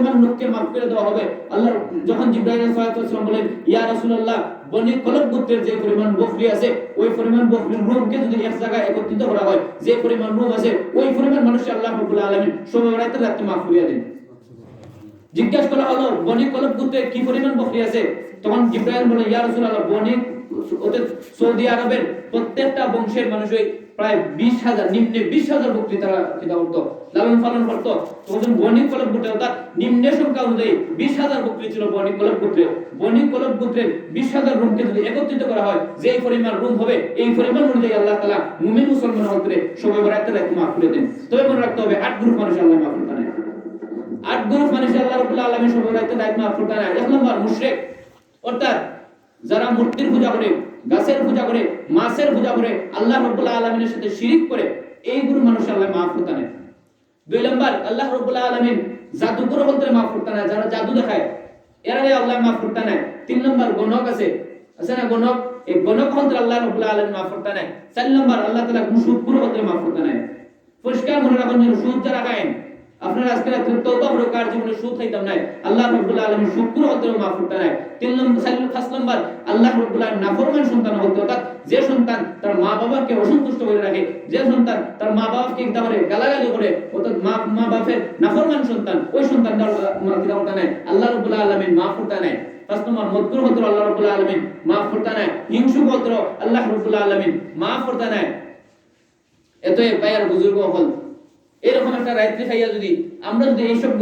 পরিমাণ লোককে মাফ করে দেওয়া হবে। আল্লাহ যখন জিবরাইল আলাইহিস সালাম বলেন ইয়া রাসূলুল্লাহ বনি কলব গোত্রের যে পরিমাণ বকরি আছে ওই পরিমাণ বকরির রূহকে যদি এক জায়গায় একত্রিত করা হয় যে পরিমাণ রূহ আছে ওই পরিমাণ মানুষকে আল্লাহ রাব্বুল আলামিন শবে বরাতের রাতে মাফ করে দেন। জিজ্ঞাসা করা হলো বনি কলব গোত্রে কি পরিমাণ বকরি আছে? তখন জিবরাইল বলে ইয়া রাসূলুল্লাহ বনি সৌদি আরবের প্রত্যেকটা বংশের মানুষই প্রায় 20,000 নিম্নে 20,000 বকরি তারা কিনা করত, লালন পালন করত। তখন বনি কলব গোত্রে অর্থাৎ নিম্নে সংখ্যা অনুযায়ী 20,000 বকরি ছিল বনি কলব গোত্রে। বনি কলব গোত্রের 20,000 রুমকে যদি একত্রিত করা হয় যে পরিমাণ রুম হবে এই পরিমাণ অনুযায়ী আল্লাহ তাআলা মুমিন মুসলমানের ক্ষেত্রে সবে বরাতের রাতে মাফ করে দেন। তবে মনে রাখতে হবে 8 গ্রুপ মানুষ আল্লাহ মাফ করতে নাই। 8 গ্রুপ মানুষ আল্লাহ রাব্বুল আলামিন সবে বরাতের রাতে মাফ করতে নাই। 1 নম্বর মুশরিক, অর্থাৎ যারা মূর্তির পূজা করে, গাছের পূজা করে, মাছের পূজা করে, আল্লাহ রাব্বুল আলামিনের সাথে শিরিক করে, এইগুলো মানুষ আল্লাহ মাফ করতে নাই। 2 নম্বর আল্লাহ রাব্বুল আলামিন জাদুকর হতে মাফ করতে নাই, যারা জাদু দেখায় এরারে আল্লাহ মাফ করতে নাই। 3 নম্বর গণক আছে না গণক, এই গণক হতে আল্লাহ রাব্বুল আলামিন মাফ করতে নাই। 4 নম্বর আল্লাহ তাআলা সুদখোর হতে মাফ করতে নাই। পরিষ্কার মনে রাখুন যেন সুদ যারা খায় আপনারা আজকে রাতে তওবা করে কার জীবনে সুদ খাইতাম নাই, আল্লাহ রাব্বুল আলামিন শুকর হতে মাফ করতে নাই। 3 নম্বর 5 নম্বর আল্লাহ রাব্বুল আলামিন নাফরমান সন্তান হতে, অর্থাৎ যে সন্তান তার মা বাবাকে অসন্তুষ্ট করে রাখে, যে সন্তান তার মা বাবাকে একবারে গালাগালি করে, অর্থাৎ মা বাবার নাফরমান সন্তান, ওই সন্তানটা কি করতে নাই আল্লাহ রাব্বুল আলামিন মাফ করতে নাই। 5 নম্বর মদকুর হতে আল্লাহ রাব্বুল আলামিন মাফ করতে নাই। হিংসুক হতে আল্লাহ রাব্বুল আলামিন মাফ করতে নাই। এতই পায়ার বুজুর্গ হল এরকম একটা রাত্রি খাইয়া যদি আমরা যদি এইসব